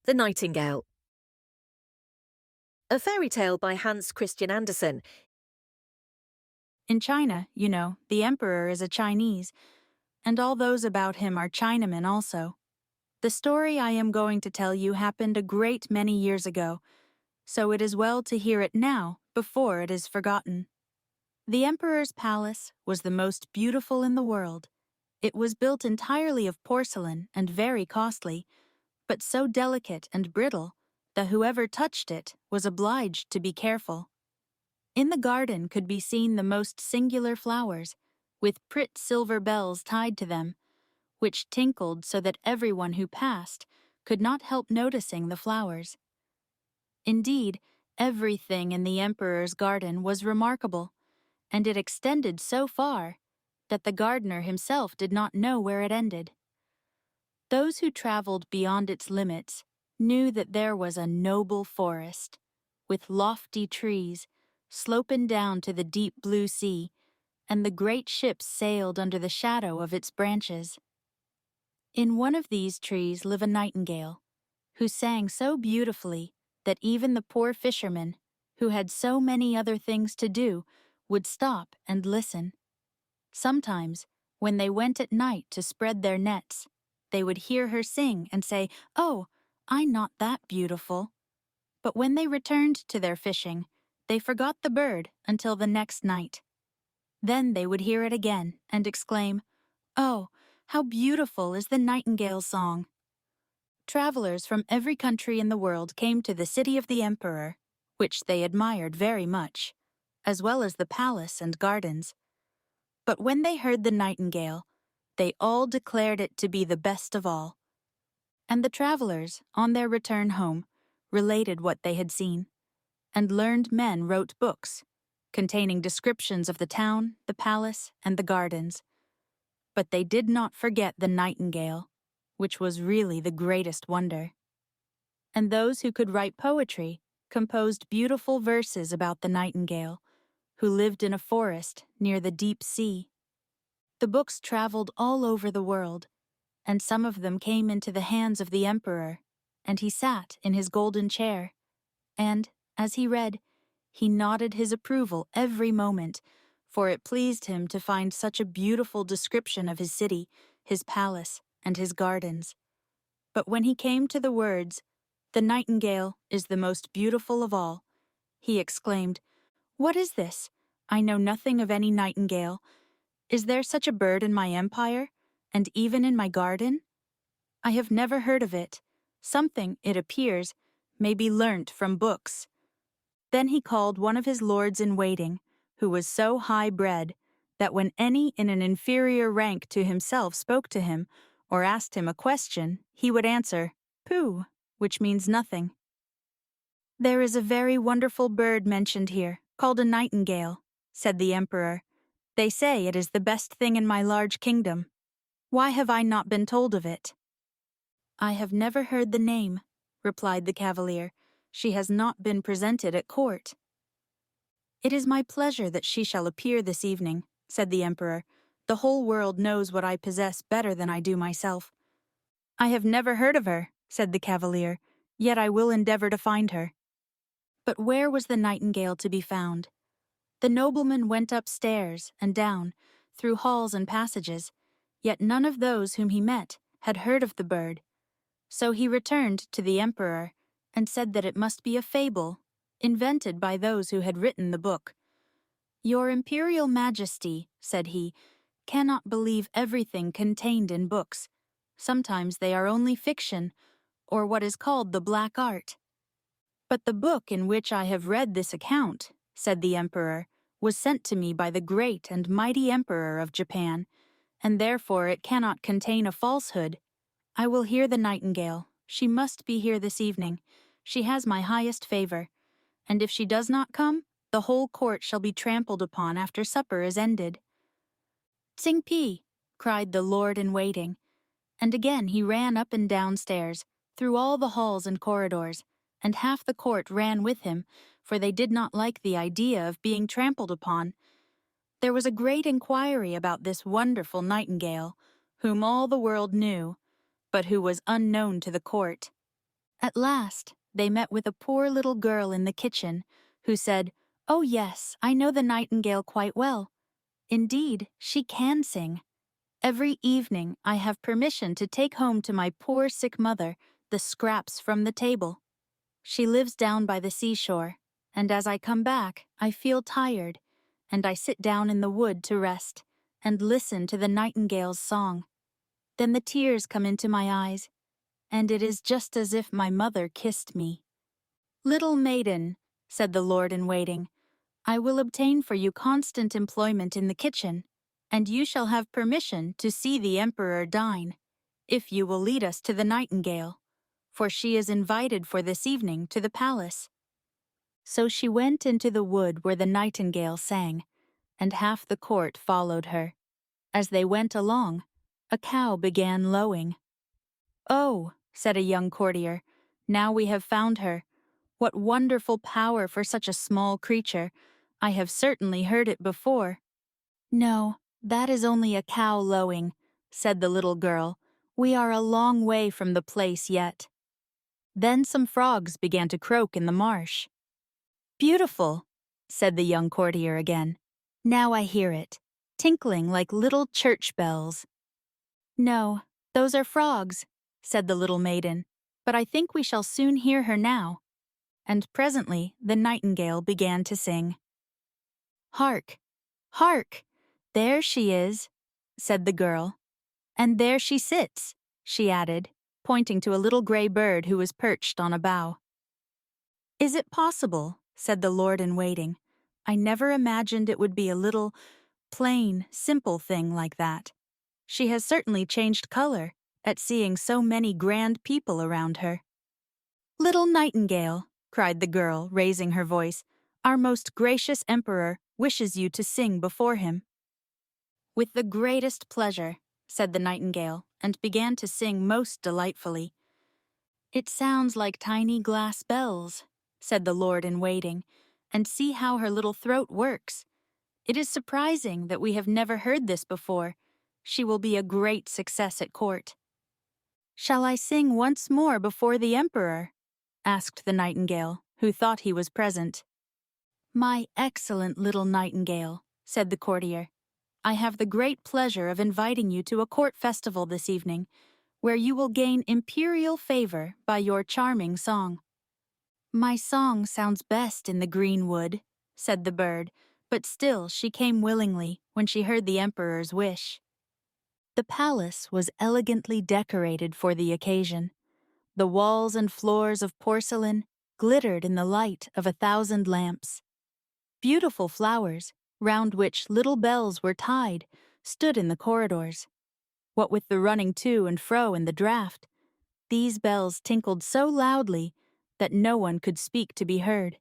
The Nightingale. A fairy tale by Hans Christian Andersen. In China, the emperor is a Chinese, and all those about him are Chinamen also. The story I am going to tell you happened a great many years ago, so it is well to hear it now before it is forgotten. The emperor's palace was the most beautiful in the world. It was built entirely of porcelain and very costly, but so delicate and brittle that whoever touched it was obliged to be careful. In the garden could be seen the most singular flowers, with prit silver bells tied to them, which tinkled so that everyone who passed could not help noticing the flowers. Indeed, everything in the emperor's garden was remarkable, and it extended so far that the gardener himself did not know where it ended. Those who traveled beyond its limits knew that there was a noble forest, with lofty trees, sloping down to the deep blue sea, and the great ships sailed under the shadow of its branches. In one of these trees lived a nightingale, who sang so beautifully that even the poor fishermen, who had so many other things to do, would stop and listen. Sometimes, when they went at night to spread their nets, they would hear her sing and say, "Oh, I'm not that beautiful." But when they returned to their fishing, they forgot the bird until the next night. Then they would hear it again and exclaim, "Oh, how beautiful is the nightingale's song!" Travelers from every country in the world came to the city of the emperor, which they admired very much, as well as the palace and gardens. But when they heard the nightingale, they all declared it to be the best of all. And the travelers, on their return home, related what they had seen, and learned men wrote books, containing descriptions of the town, the palace, and the gardens. But they did not forget the nightingale, which was really the greatest wonder. And those who could write poetry composed beautiful verses about the nightingale, who lived in a forest near the deep sea. The books traveled all over the world, and some of them came into the hands of the emperor, and he sat in his golden chair, and, as he read, he nodded his approval every moment, for it pleased him to find such a beautiful description of his city, his palace, and his gardens. But when he came to the words, "The nightingale is the most beautiful of all," he exclaimed, "What is this? I know nothing of any nightingale. Is there such a bird in my empire, and even in my garden? I have never heard of it. Something, it appears, may be learnt from books." Then he called one of his lords-in-waiting, who was so high-bred that when any in an inferior rank to himself spoke to him or asked him a question, he would answer, "Pooh," which means nothing. "There is a very wonderful bird mentioned here, called a nightingale," said the emperor. "They say it is the best thing in my large kingdom. Why have I not been told of it?" "I have never heard the name," replied the cavalier. "She has not been presented at court." "It is my pleasure that she shall appear this evening," said the emperor. "The whole world knows what I possess better than I do myself." "I have never heard of her," said the cavalier, "yet I will endeavor to find her." But where was the nightingale to be found? The nobleman went upstairs and down, through halls and passages, yet none of those whom he met had heard of the bird. So he returned to the emperor and said that it must be a fable, invented by those who had written the book. "Your imperial majesty," said he, "cannot believe everything contained in books. Sometimes they are only fiction, or what is called the black art." "But the book in which I have read this account," said the emperor, "was sent to me by the great and mighty emperor of Japan, and therefore it cannot contain a falsehood. I will hear the nightingale. She must be here this evening. She has my highest favor. And if she does not come, the whole court shall be trampled upon after supper is ended." "Tsing-pi!" cried the lord-in-waiting, and again he ran up and down stairs, through all the halls and corridors, and half the court ran with him, for they did not like the idea of being trampled upon. There was a great inquiry about this wonderful nightingale, whom all the world knew, but who was unknown to the court. At last, they met with a poor little girl in the kitchen, who said, "Oh yes, I know the nightingale quite well. Indeed, she can sing. Every evening I have permission to take home to my poor sick mother the scraps from the table. She lives down by the seashore, and as I come back, I feel tired, and I sit down in the wood to rest, and listen to the nightingale's song. Then the tears come into my eyes, and it is just as if my mother kissed me." "Little maiden," said the lord-in-waiting, "I will obtain for you constant employment in the kitchen, and you shall have permission to see the emperor dine, if you will lead us to the nightingale, for she is invited for this evening to the palace." So she went into the wood where the nightingale sang, and half the court followed her. As they went along, a cow began lowing. "Oh," said a young courtier, "now we have found her. What wonderful power for such a small creature! I have certainly heard it before." "No, that is only a cow lowing," said the little girl. "We are a long way from the place yet." Then some frogs began to croak in the marsh. "Beautiful," said the young courtier again. "Now I hear it, tinkling like little church bells." "No, those are frogs," said the little maiden, "but I think we shall soon hear her now." And presently the nightingale began to sing. "Hark! Hark! There she is," said the girl. "And there she sits," she added, pointing to a little gray bird who was perched on a bough. "Is it possible?" said the lord-in-waiting. "I never imagined it would be a little, plain, simple thing like that. She has certainly changed color at seeing so many grand people around her." "Little nightingale," cried the girl, raising her voice, "our most gracious emperor wishes you to sing before him." "With the greatest pleasure," said the nightingale, and began to sing most delightfully. "It sounds like tiny glass bells," said the lord-in-waiting, "and see how her little throat works. It is surprising that we have never heard this before. She will be a great success at court." "Shall I sing once more before the emperor?" asked the nightingale, who thought he was present. "My excellent little nightingale," said the courtier, "I have the great pleasure of inviting you to a court festival this evening, where you will gain imperial favor by your charming song." "My song sounds best in the green wood," said the bird, but still she came willingly when she heard the emperor's wish. The palace was elegantly decorated for the occasion. The walls and floors of porcelain glittered in the light of 1,000 lamps. Beautiful flowers, round which little bells were tied, stood in the corridors. What with the running to and fro in the draught, these bells tinkled so loudly that no one could speak to be heard.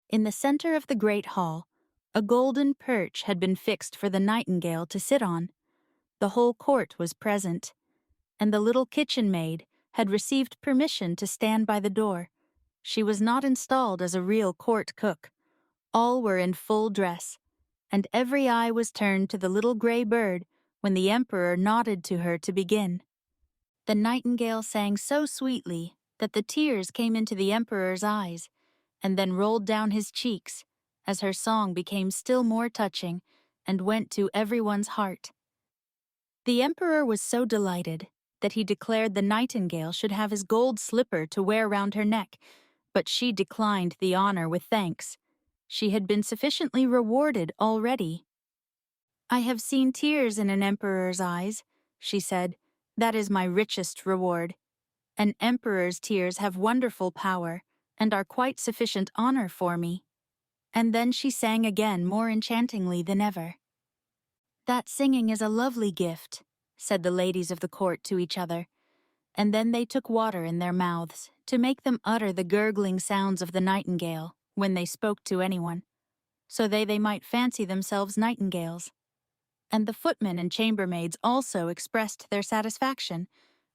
In the center of the great hall, a golden perch had been fixed for the nightingale to sit on. The whole court was present, and the little kitchen maid had received permission to stand by the door. She was not installed as a real court cook. All were in full dress, and every eye was turned to the little gray bird when the emperor nodded to her to begin. The nightingale sang so sweetly that the tears came into the emperor's eyes, and then rolled down his cheeks, as her song became still more touching and went to everyone's heart. The emperor was so delighted that he declared the nightingale should have his gold slipper to wear round her neck, but she declined the honor with thanks. She had been sufficiently rewarded already. "I have seen tears in an emperor's eyes," she said. "That is my richest reward. An emperor's tears have wonderful power, and are quite sufficient honor for me." And then she sang again more enchantingly than ever. "That singing is a lovely gift," said the ladies of the court to each other, and then they took water in their mouths to make them utter the gurgling sounds of the nightingale when they spoke to anyone, so they might fancy themselves nightingales. And the footmen and chambermaids also expressed their satisfaction,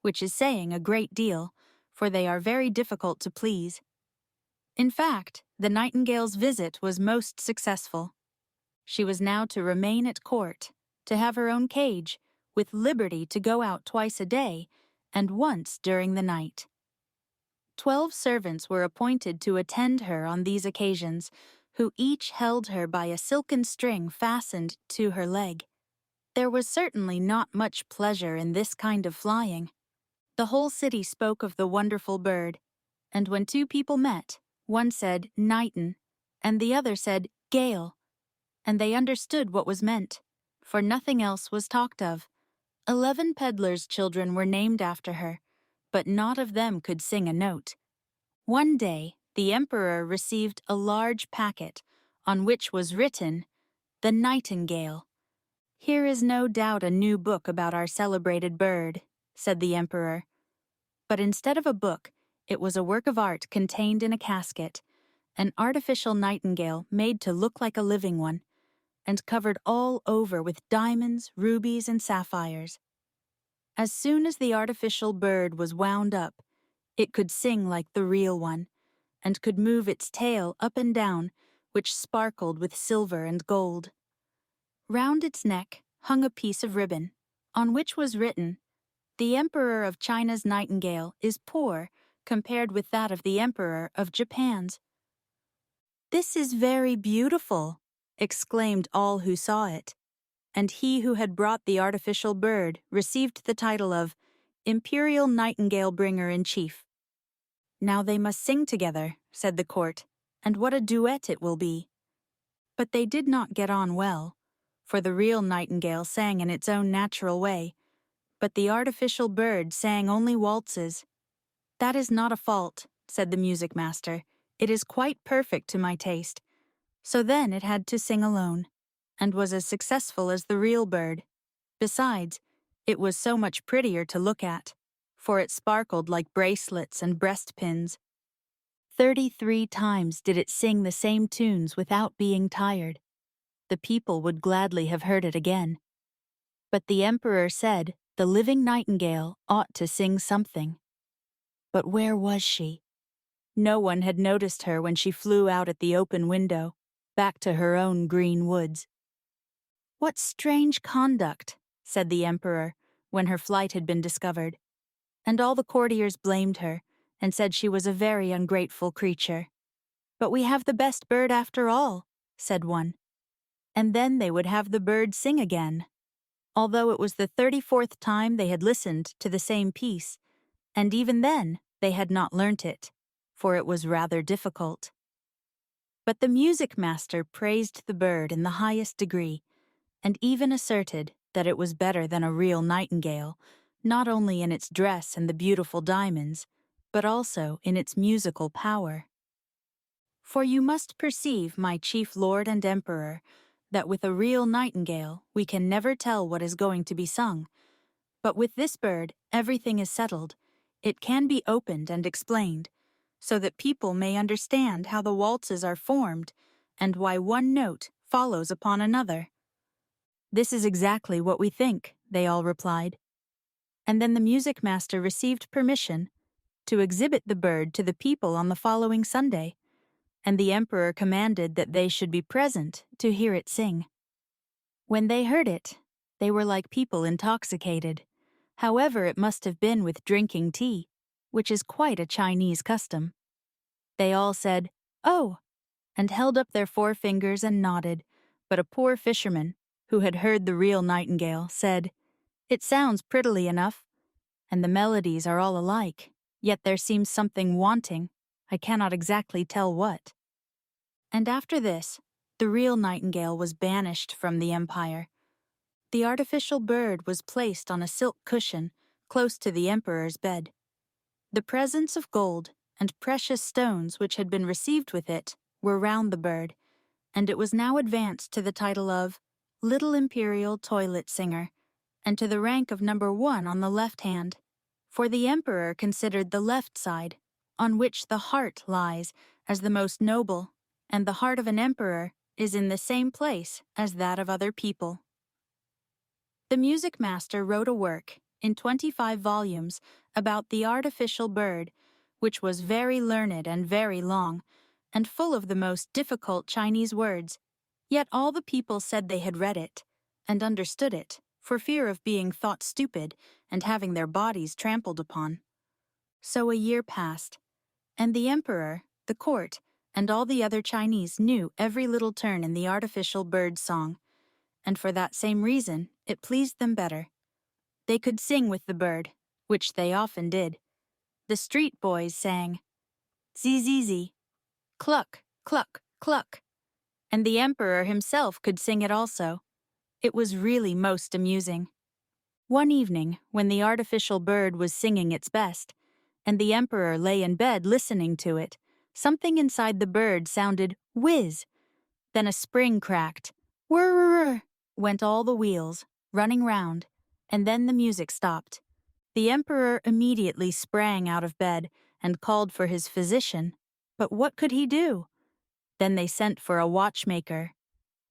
which is saying a great deal, for they are very difficult to please. In fact, the nightingale's visit was most successful. She was now to remain at court, to have her own cage, with liberty to go out twice a day, and once during the night. 12 servants were appointed to attend her on these occasions, who each held her by a silken string fastened to her leg. There was certainly not much pleasure in this kind of flying. The whole city spoke of the wonderful bird, and when two people met, one said Nightin, and the other said Gale, and they understood what was meant, for nothing else was talked of. 11 peddlers' children were named after her, but not of them could sing a note. One day, the emperor received a large packet, on which was written, "The Nightingale." "Here is no doubt a new book about our celebrated bird," said the emperor. But instead of a book, it was a work of art contained in a casket, an artificial nightingale made to look like a living one, and covered all over with diamonds, rubies, and sapphires. As soon as the artificial bird was wound up, it could sing like the real one, and could move its tail up and down, which sparkled with silver and gold. Round its neck hung a piece of ribbon, on which was written, "The Emperor of China's nightingale is poor compared with that of the Emperor of Japan's." "This is very beautiful," exclaimed all who saw it, and he who had brought the artificial bird received the title of Imperial Nightingale Bringer-in-Chief. "Now they must sing together," said the court, "and what a duet it will be." But they did not get on well, for the real nightingale sang in its own natural way, but the artificial bird sang only waltzes. "That is not a fault," said the music master. "It is quite perfect to my taste." So then it had to sing alone, and was as successful as the real bird. Besides, it was so much prettier to look at, for it sparkled like bracelets and breastpins. 33 times did it sing the same tunes without being tired. The people would gladly have heard it again. But the emperor said the living nightingale ought to sing something. But where was she? No one had noticed her when she flew out at the open window, back to her own green woods. "What strange conduct," said the emperor, when her flight had been discovered, and all the courtiers blamed her, and said she was a very ungrateful creature. "But we have the best bird after all," said one. And then they would have the bird sing again, although it was the 34th time they had listened to the same piece, and even then they had not learnt it, for it was rather difficult. But the music master praised the bird in the highest degree, and even asserted that it was better than a real nightingale, not only in its dress and the beautiful diamonds, but also in its musical power. For you must perceive, my chief lord and emperor, that with a real nightingale we can never tell what is going to be sung. But with this bird everything is settled. It can be opened and explained, so that people may understand how the waltzes are formed and why one note follows upon another." "This is exactly what we think," they all replied. And then the music master received permission to exhibit the bird to the people on the following Sunday, and the emperor commanded that they should be present to hear it sing. When they heard it, they were like people intoxicated. However, it must have been with drinking tea, which is quite a Chinese custom. They all said, "Oh," and held up their forefingers and nodded, but a poor fisherman, who had heard the real nightingale, said, "It sounds prettily enough, and the melodies are all alike, yet there seems something wanting. I cannot exactly tell what." And after this, the real nightingale was banished from the empire. The artificial bird was placed on a silk cushion close to the emperor's bed. The presents of gold and precious stones which had been received with it were round the bird, and it was now advanced to the title of Little Imperial Toilet Singer, and to the rank of number 1 on the left hand, for the emperor considered the left side, on which the heart lies, as the most noble, and the heart of an emperor is in the same place as that of other people. The music master wrote a work in 25 volumes about the artificial bird, which was very learned and very long, and full of the most difficult Chinese words. Yet all the people said they had read it, and understood it, for fear of being thought stupid and having their bodies trampled upon. So a year passed, And the emperor, the court, and all the other Chinese knew every little turn in the artificial bird song, and for that same reason it pleased them better. They could sing with the bird, which they often did. The street boys sang, "Zee zee zee, cluck, cluck, cluck," and the emperor himself could sing it also. It was really most amusing. One evening, when the artificial bird was singing its best, and the emperor lay in bed listening to it, something inside the bird sounded whiz. Then a spring cracked. Whir went all the wheels, running round, and then the music stopped. The emperor immediately sprang out of bed and called for his physician. But what could he do? Then they sent for a watchmaker,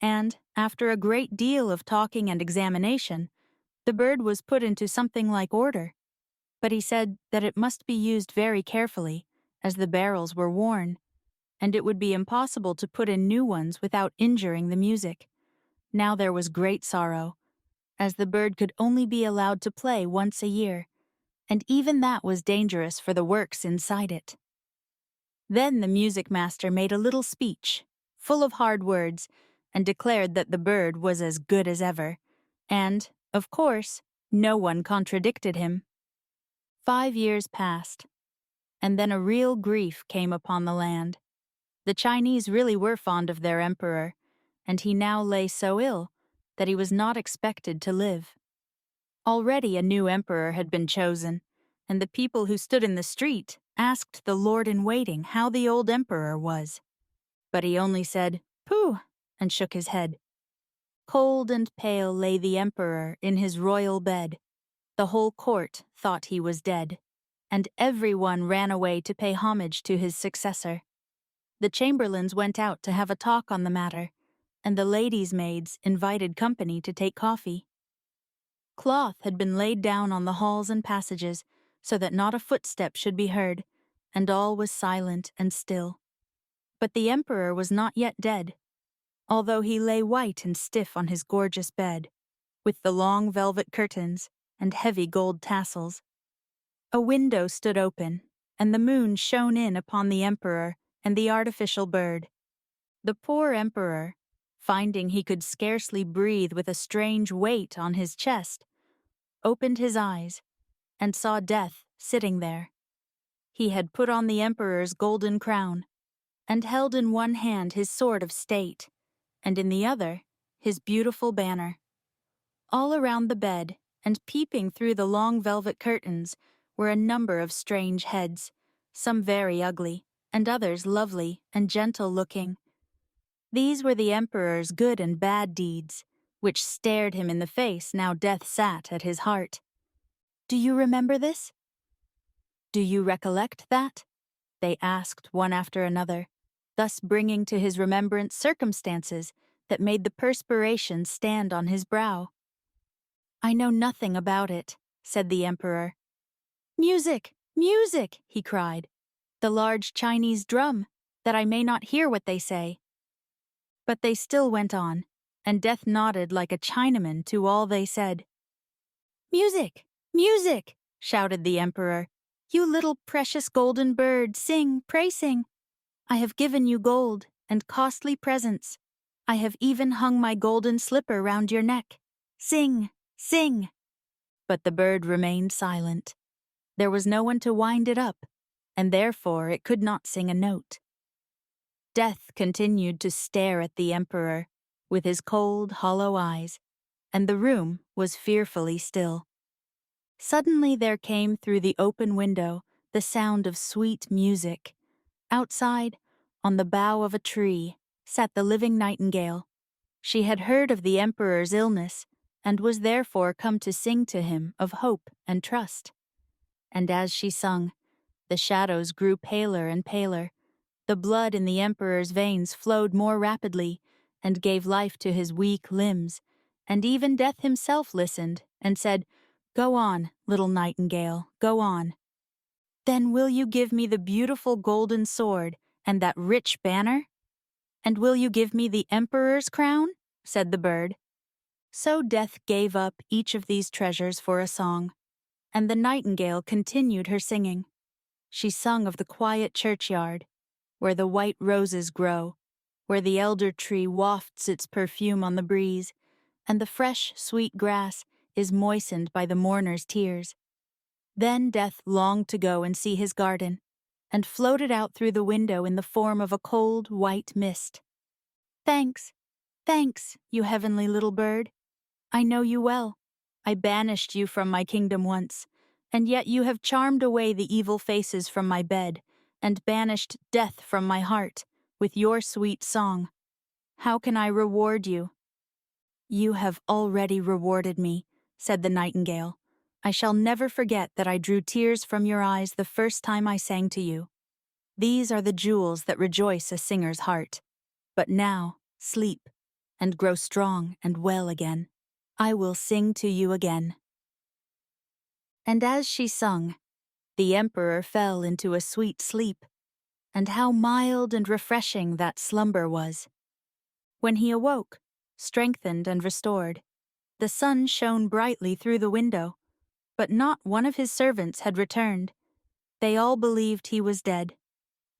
and, after a great deal of talking and examination, the bird was put into something like order. But he said that it must be used very carefully, as the barrels were worn, and it would be impossible to put in new ones without injuring the music. Now there was great sorrow, as the bird could only be allowed to play once a year, and even that was dangerous for the works inside it. Then the music master made a little speech, full of hard words, and declared that the bird was as good as ever, and, of course, no one contradicted him. 5 years passed, and then a real grief came upon the land. The Chinese really were fond of their emperor, and he now lay so ill that he was not expected to live. Already a new emperor had been chosen, and the people who stood in the street asked the lord-in-waiting how the old emperor was. But he only said, "Pooh," and shook his head. Cold and pale lay the emperor in his royal bed. The whole court thought he was dead, and everyone ran away to pay homage to his successor. The chamberlains went out to have a talk on the matter, and the ladies' maids invited company to take coffee. Cloth had been laid down on the halls and passages so that not a footstep should be heard, and all was silent and still. But the emperor was not yet dead, although he lay white and stiff on his gorgeous bed, with the long velvet curtains and heavy gold tassels. A window stood open, and the moon shone in upon the emperor and the artificial bird. The poor emperor, finding he could scarcely breathe with a strange weight on his chest, opened his eyes and saw Death sitting there. He had put on the emperor's golden crown, and held in one hand his sword of state, and in the other his beautiful banner. All around the bed, and peeping through the long velvet curtains, were a number of strange heads, some very ugly, and others lovely and gentle-looking. These were the emperor's good and bad deeds, which stared him in the face now Death sat at his heart. "Do you remember this? Do you recollect that?" they asked one after another, thus bringing to his remembrance circumstances that made the perspiration stand on his brow. "I know nothing about it," said the emperor. "Music! Music!" he cried. "The large Chinese drum, that I may not hear what they say." But they still went on, and Death nodded like a Chinaman to all they said. "Music! Music!" shouted the emperor. "You little precious golden bird, sing, pray sing. I have given you gold and costly presents. I have even hung my golden slipper round your neck. Sing, sing." But the bird remained silent. There was no one to wind it up, and therefore it could not sing a note. Death continued to stare at the emperor with his cold, hollow eyes, and the room was fearfully still. Suddenly there came through the open window the sound of sweet music. Outside, on the bough of a tree, sat the living Nightingale. She had heard of the emperor's illness, and was therefore come to sing to him of hope and trust. And as she sung, the shadows grew paler and paler. The blood in the emperor's veins flowed more rapidly, and gave life to his weak limbs, and even Death himself listened, and said, "Go on, little Nightingale, go on." "Then will you give me the beautiful golden sword, and that rich banner? And will you give me the emperor's crown?" said the bird. So Death gave up each of these treasures for a song, and the Nightingale continued her singing. She sung of the quiet churchyard, where the white roses grow, where the elder tree wafts its perfume on the breeze, and the fresh, sweet grass is moistened by the mourner's tears. Then Death longed to go and see his garden, and floated out through the window in the form of a cold, white mist. Thanks, thanks, you heavenly little bird. I know you well. I banished you from my kingdom once, and yet you have charmed away the evil faces from my bed, and banished death from my heart, with your sweet song. How can I reward you? You have already rewarded me, said the nightingale. I shall never forget that I drew tears from your eyes the first time I sang to you. These are the jewels that rejoice a singer's heart. But now, sleep, and grow strong and well again. I will sing to you again. And as she sung, the emperor fell into a sweet sleep, and how mild and refreshing that slumber was. When he awoke, strengthened and restored, the sun shone brightly through the window, but not one of his servants had returned. They all believed he was dead.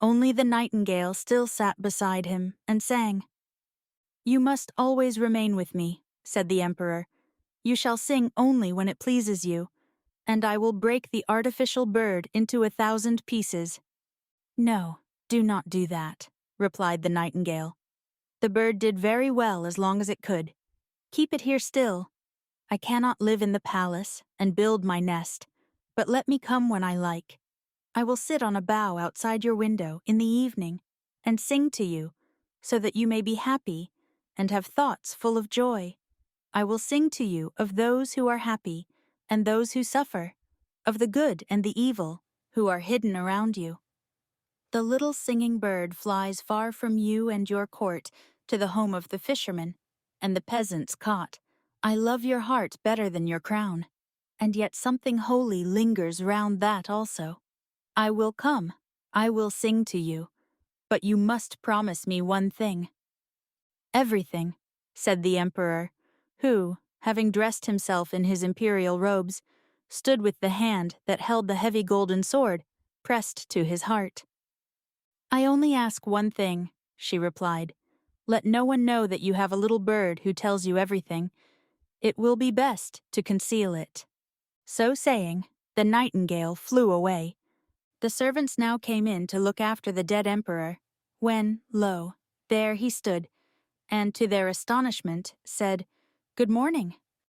Only the nightingale still sat beside him and sang. You must always remain with me, said the emperor. You shall sing only when it pleases you, and I will break the artificial bird into 1,000 pieces. No, do not do that, replied the nightingale. The bird did very well as long as it could. Keep it here still. I cannot live in the palace and build my nest, but let me come when I like. I will sit on a bough outside your window in the evening and sing to you, so that you may be happy and have thoughts full of joy. I will sing to you of those who are happy and those who suffer, of the good and the evil who are hidden around you. The little singing bird flies far from you and your court to the home of the fisherman and the peasant's cot. I love your heart better than your crown, and yet something holy lingers round that also. I will come, I will sing to you, but you must promise me one thing. Everything, said the emperor, who, having dressed himself in his imperial robes, stood with the hand that held the heavy golden sword pressed to his heart. I only ask one thing, she replied. Let no one know that you have a little bird who tells you everything. It will be best to conceal it. So saying, the nightingale flew away. The servants now came in to look after the dead emperor, when, lo, there he stood, and to their astonishment said, Good morning.